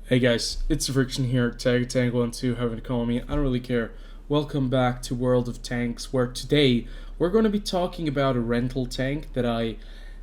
Hey guys, it's TheFrXion here, Tango12, however you call me, I don't really care. Welcome back to World of Tanks, where today we're going to be talking about a rental tank that I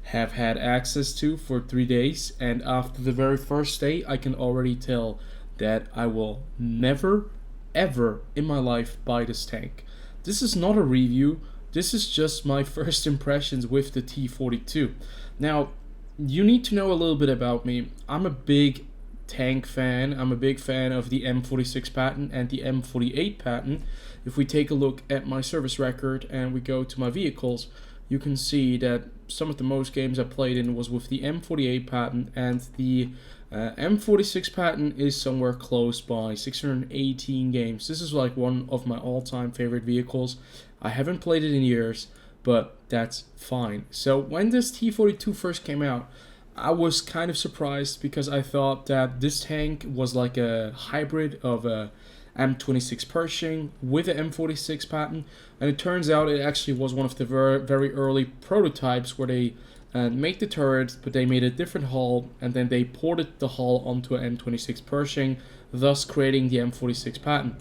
have had access to for 3 days, and after the very first day I can already tell that I will never, ever in my life buy this tank. This is not a review, this is just my first impressions with the T42. Now, you need to know a little bit about me. I'm a big tank fan. I'm a big fan of the M46 Patton and the M48 Patton. If we take a look at my service record and we go to my vehicles, you can see that some of the most games I played in was with the M48 Patton, and the M46 Patton is somewhere close by, 618 games. This is like one of my all-time favorite vehicles. I haven't played it in years, but that's fine. So when this T42 first came out, I was kind of surprised because I thought that this tank was like a hybrid of a M26 Pershing with an M46 Patton, and it turns out it actually was one of the very early prototypes where they made the turret, but they made a different hull, and then they ported the hull onto an M26 Pershing, thus creating the M46 Patton.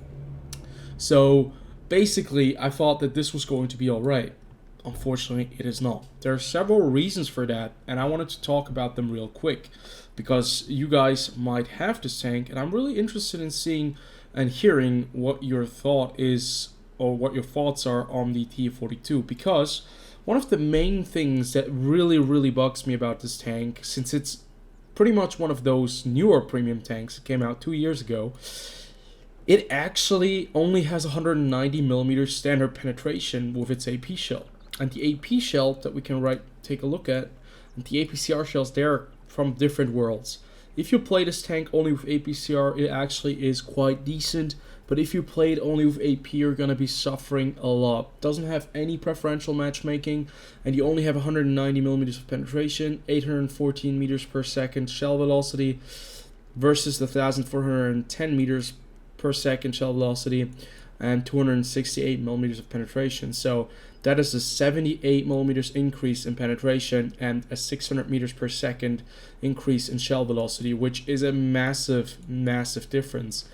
So basically, I thought that this was going to be alright. Unfortunately, it is not. There are several reasons for that, and I wanted to talk about them real quick because you guys might have this tank, and I'm really interested in seeing and hearing what your thought is or what your thoughts are on the T42, because one of the main things that really bugs me about this tank, since it's pretty much one of those newer premium tanks that came out 2 years ago, it actually only has 190mm standard penetration with its AP shell. And the AP shell that we can take a look at, and the APCR shells, they're from different worlds. If you play this tank only with APCR, it actually is quite decent, but if you play it only with AP, you're gonna be suffering a lot. Doesn't have any preferential matchmaking, and you only have 190mm of penetration, 814 meters per second shell velocity versus the 1410 meters per second shell velocity and 268 millimeters of penetration. So that is a 78 millimeters increase in penetration and a 600 meters per second increase in shell velocity, which is a massive difference.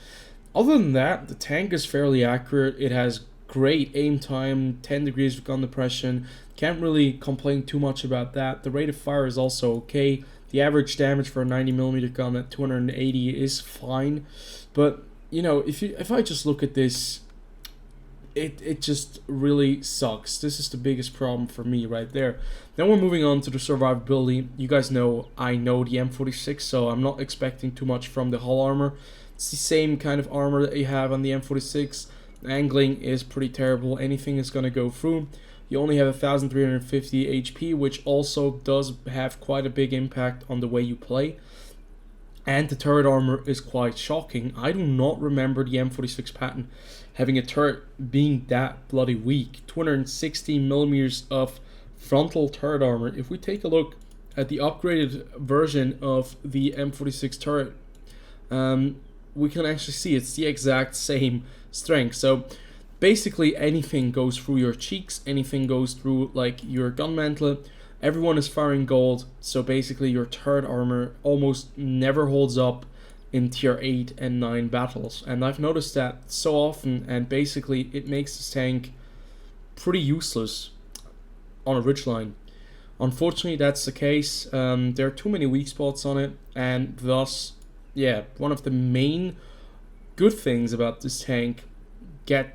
Other than that, the tank is fairly accurate. It has great aim time, 10 degrees of gun depression. Can't really complain too much about that. The rate of fire is also okay. The average damage for a 90mm gun at 280 is fine, but you know, if I just look at this, it just really sucks. This is the biggest problem for me right there. Then we're moving on to the survivability. You guys know I know the M46, so I'm not expecting too much from the hull armor. It's the same kind of armor that you have on the M46. Angling is pretty terrible. Anything is gonna go through. You only have 1350 HP, which also does have quite a big impact on the way you play. And the turret armor is quite shocking. I do not remember the M46 Patton having a turret being that bloody weak. 260 millimeters of frontal turret armor. If we take a look at the upgraded version of the M46 turret, we can actually see it's the exact same strength. So basically anything goes through your cheeks, anything goes through like your gun mantle. Everyone is firing gold, so basically your turret armor almost never holds up in tier 8 and 9 battles. And I've noticed that so often, and basically it makes this tank pretty useless on a ridgeline. Unfortunately, that's the case. There are too many weak spots on it, and thus, yeah, one of the main good things about this tank kind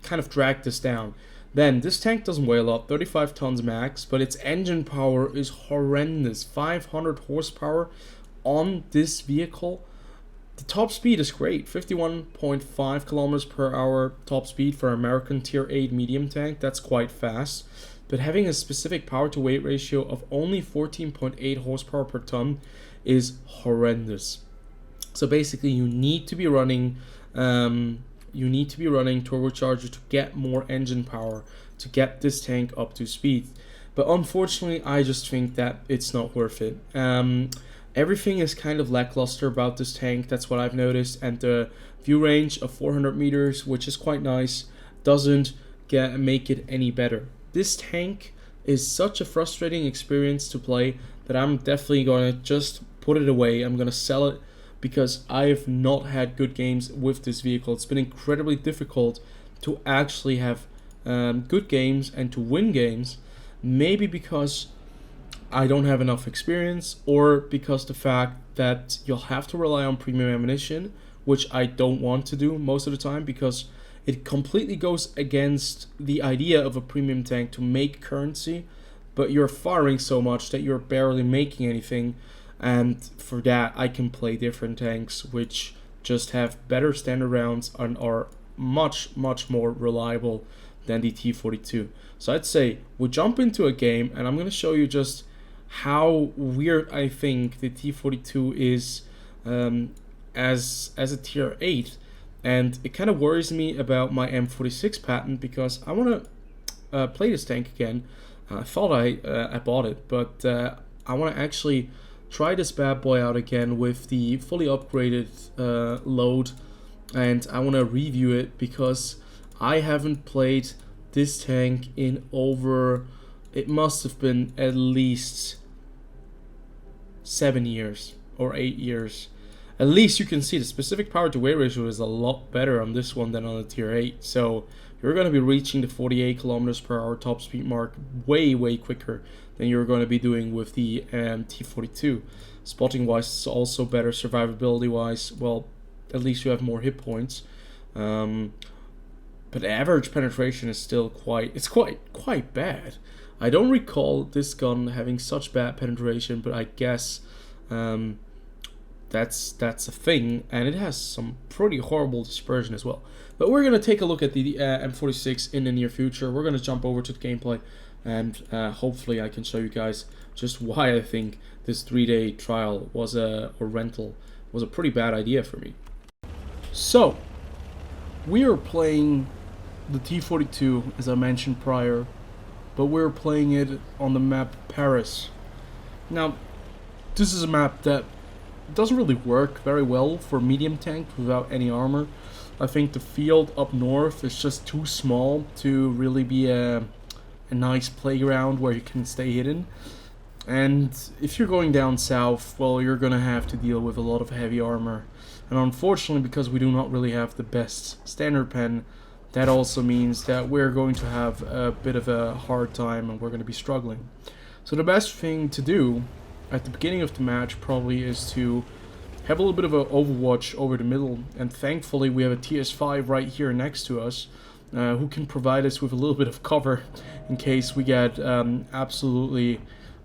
of drag this down. Then, this tank doesn't weigh a lot, 35 tons max, but its engine power is horrendous. 500 horsepower on this vehicle. The top speed is great, 51.5 kilometers per hour top speed for American tier 8 medium tank. That's quite fast. But having a specific power to weight ratio of only 14.8 horsepower per ton is horrendous. So basically, you need to be running turbocharger to get more engine power to get this tank up to speed. But unfortunately, I just think that it's not worth it. Everything is kind of lackluster about this tank, that's what I've noticed, and the view range of 400 meters, which is quite nice, doesn't make it any better. This tank is such a frustrating experience to play that I'm definitely going to just put it away. I'm going to sell it because I have not had good games with this vehicle. It's been incredibly difficult to actually have good games and to win games, maybe because I don't have enough experience, or because the fact that you'll have to rely on premium ammunition, which I don't want to do most of the time, because it completely goes against the idea of a premium tank to make currency, but you're firing so much that you're barely making anything, and for that I can play different tanks which just have better standard rounds and are much more reliable than the T42. So I'd say we jump into a game, and I'm going to show you just how weird I think the T42 is as a tier 8, and it kind of worries me about my M46 Patton, because I want to play this tank again. I thought I bought it, but I want to actually try this bad boy out again with the fully upgraded load, and I want to review it because I haven't played this tank in over, it must have been at least 7 years or 8 years. At least you can see the specific power to weight ratio is a lot better on this one than on the tier 8. So you're going to be reaching the 48 kilometers per hour top speed mark way quicker than you're going to be doing with the T42. Spotting wise, it's also better. Survivability wise, well, at least you have more hit points. But average penetration is still quite bad. I don't recall this gun having such bad penetration, but I guess that's a thing, and it has some pretty horrible dispersion as well. But we're gonna take a look at the M46 in the near future. We're gonna jump over to the gameplay, and hopefully I can show you guys just why I think this 3-day trial was or rental was a pretty bad idea for me. So we are playing the T42 as I mentioned prior, but we're playing it on the map Paris. Now, this is a map that doesn't really work very well for medium tank without any armor. I think the field up north is just too small to really be a nice playground where you can stay hidden. And if you're going down south, well, you're gonna have to deal with a lot of heavy armor. And unfortunately, because we do not really have the best standard pen, that also means that we're going to have a bit of a hard time and we're going to be struggling. So the best thing to do at the beginning of the match probably is to have a little bit of an overwatch over the middle, and thankfully we have a TS5 right here next to us who can provide us with a little bit of cover in case we get absolutely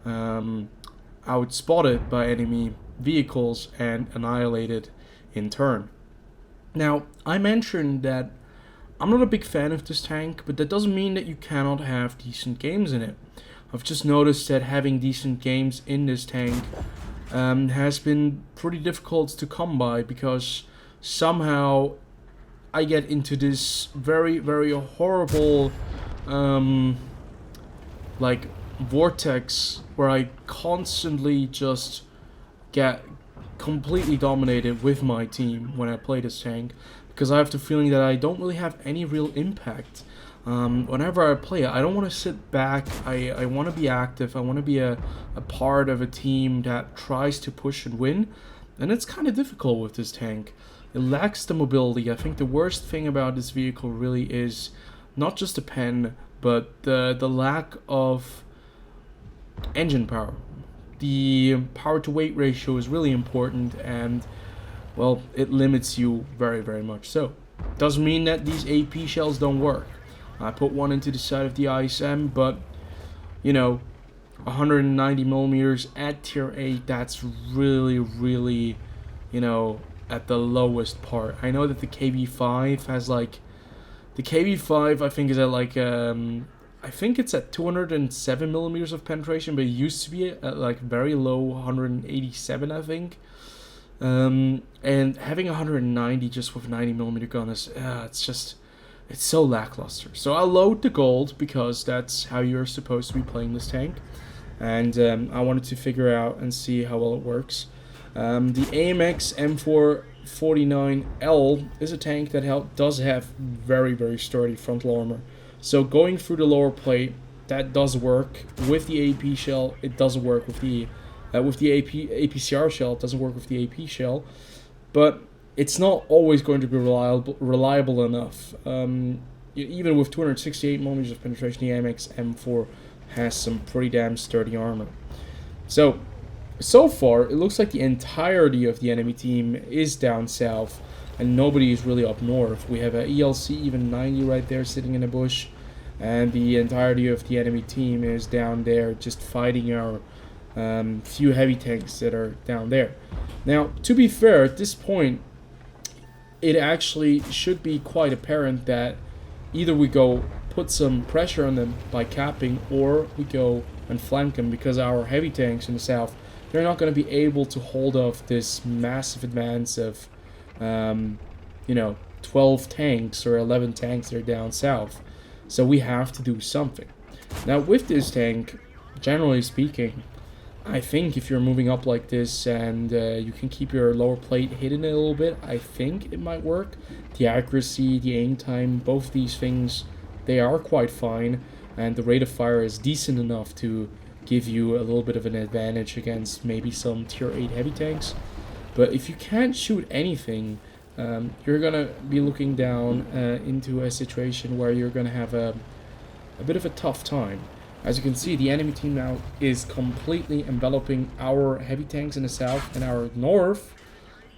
outspotted by enemy vehicles and annihilated in turn. Now, I mentioned that I'm not a big fan of this tank, but that doesn't mean that you cannot have decent games in it. I've just noticed that having decent games in this tank has been pretty difficult to come by, because somehow I get into this very horrible like vortex where I constantly just get completely dominated with my team when I play this tank, because I have the feeling that I don't really have any real impact. Whenever I play it, I don't want to sit back. I want to be active. I want to be a part of a team that tries to push and win, and it's kind of difficult with this tank. It lacks the mobility. I think the worst thing about this vehicle really is not just the pen, but the lack of engine power. The power to weight ratio is really important, and well, it limits you very much. So doesn't mean that these AP shells don't work. I put one into the side of the ISM, but you know, 190 millimeters at tier 8, that's really, you know, at the lowest part. I know that the KB5 has like, the KB5 I think is at like I think it's at 207 millimeters of penetration, but it used to be at like very low 187, I think. And having 190 just with 90 millimeter gun is it's so lackluster. So I'll load the gold because that's how you're supposed to be playing this tank, and I wanted to figure out and see how well it works. The AMX M449L is a tank that does have very sturdy frontal armor. So going through the lower plate, that does work with the AP shell. It doesn't work with the APCR shell. It doesn't work with the AP shell. but it's not always going to be reliable enough. Even with 268 millimeters of penetration, the AMX M4 has some pretty damn sturdy armor. So far, it looks like the entirety of the enemy team is down south, and nobody is really up north. We have a ELC even 90 right there sitting in a bush, and the entirety of the enemy team is down there just fighting our few heavy tanks that are down there. Now, to be fair, at this point, it actually should be quite apparent that either we go put some pressure on them by capping, or we go and flank them, because our heavy tanks in the south, they're not going to be able to hold off this massive advance of, 12 tanks or 11 tanks that are down south. So we have to do something. Now, with this tank, generally speaking, I think if you're moving up like this and you can keep your lower plate hidden a little bit, I think it might work. The accuracy, the aim time, both these things, they are quite fine, and the rate of fire is decent enough to give you a little bit of an advantage against maybe some tier 8 heavy tanks. But if you can't shoot anything, you're gonna be looking down into a situation where you're gonna have a bit of a tough time. As you can see, the enemy team now is completely enveloping our heavy tanks in the south, and our north,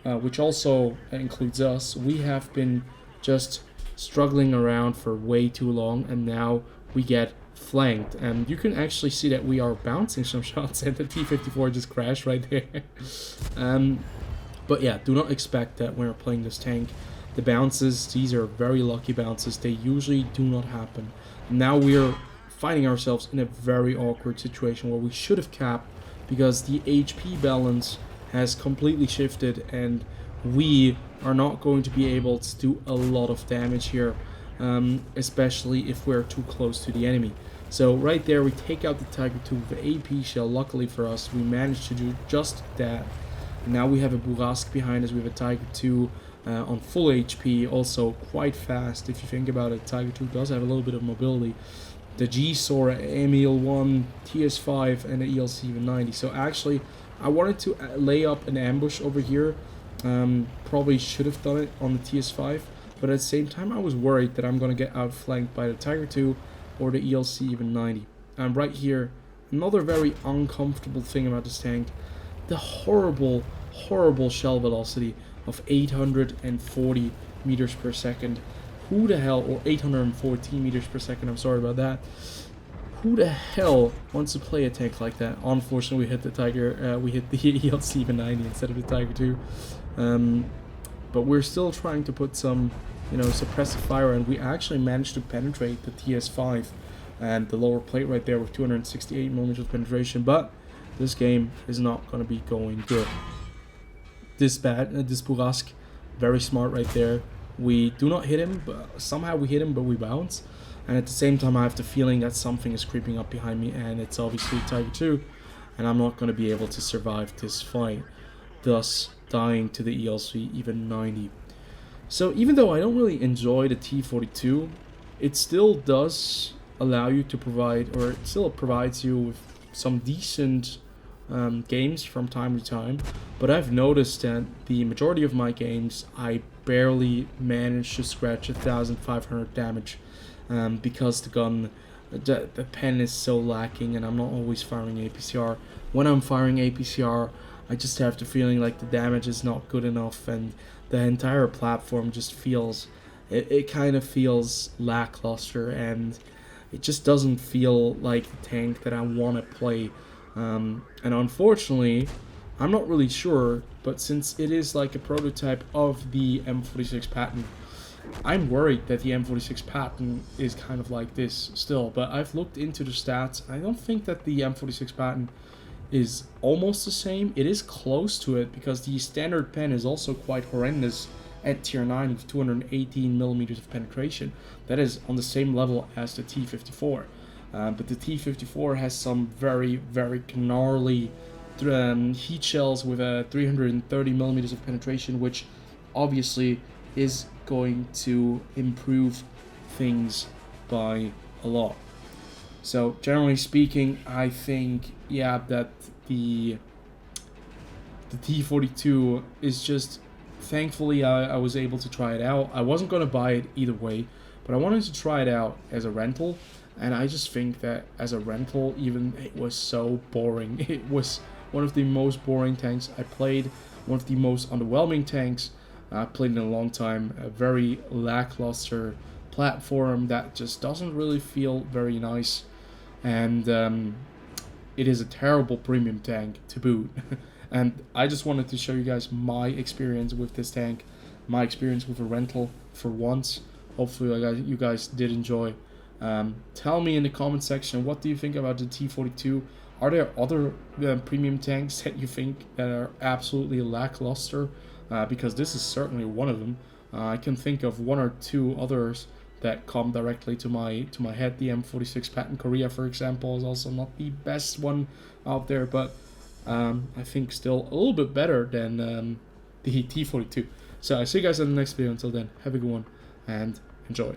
which also includes us. We have been just struggling around for way too long, and now we get flanked, and you can actually see that we are bouncing some shots, and the T-54 just crashed right there. But yeah, do not expect that when we're playing this tank. The bounces, these are very lucky bounces. They usually do not happen. Now we are finding ourselves in a very awkward situation where we should have capped, because the HP balance has completely shifted, and we are not going to be able to do a lot of damage here, especially if we're too close to the enemy. So right there, we take out the Tiger II with the AP shell. Luckily for us, we managed to do just that. And now we have a Burask behind us. We have a Tiger II on full HP, also quite fast. If you think about it, Tiger II does have a little bit of mobility. The G-Sora, Emil 1, TS5, and the ELC even 90. So actually, I wanted to lay up an ambush over here. Probably should have done it on the TS5, but at the same time, I was worried that I'm going to get outflanked by the Tiger II or the ELC even 90. And right here, another very uncomfortable thing about this tank, the horrible shell velocity of 840 meters per second. Who the hell, or 814 meters per second, I'm sorry about that. Who the hell wants to play a tank like that? Unfortunately, we hit the ELC even 90 instead of the Tiger II. But we're still trying to put some, suppressive fire, and we actually managed to penetrate the TS5 and the lower plate right there with 268 millimeters of penetration. But this game is not going to be going good. This Burask, very smart right there. We do not hit him, but somehow we hit him, but we bounce. And at the same time, I have the feeling that something is creeping up behind me, and it's obviously Tiger II, and I'm not going to be able to survive this fight, thus dying to the ELC even 90. So even though I don't really enjoy the T-42, it still does allow you to provide, or it still provides you with some decent games from time to time. But I've noticed that the majority of my games, I barely manage to scratch 1,500 damage, because the gun, the pen is so lacking, and I'm not always firing APCR. When I'm firing APCR, I just have the feeling like the damage is not good enough, and the entire platform just feels, it kind of feels lackluster, and it just doesn't feel like the tank that I want to play. And unfortunately, I'm not really sure, but since it is like a prototype of the M46 Patton, I'm worried that the M46 Patton is kind of like this still. But I've looked into the stats. I don't think that the M46 Patton is almost the same. It is close to it, because the standard pen is also quite horrendous at tier 9 with 218 millimeters of penetration. That is on the same level as the T-54. But the T-54 has some very, very gnarly heat shells with 330 millimeters of penetration, which obviously is going to improve things by a lot. So generally speaking, I think, yeah, that the T-42 is just thankfully I was able to try it out. I wasn't going to buy it either way, but I wanted to try it out as a rental, and I just think that as a rental, even, it was so boring. It was one of the most boring tanks I played, one of the most underwhelming tanks I played in a long time. A very lackluster platform that just doesn't really feel very nice, and it is a terrible premium tank to boot. And I just wanted to show you guys my experience with this tank, my experience with a rental for once. Hopefully you guys did enjoy. Tell me in the comment section, what do you think about the T42? Are there other premium tanks that you think that are absolutely lackluster? Because this is certainly one of them. I can think of one or two others that come directly to my head. The M46 Patton Korea, for example, is also not the best one out there, but I think still a little bit better than the T42. So I see you guys in the next video. Until then, have a good one and enjoy.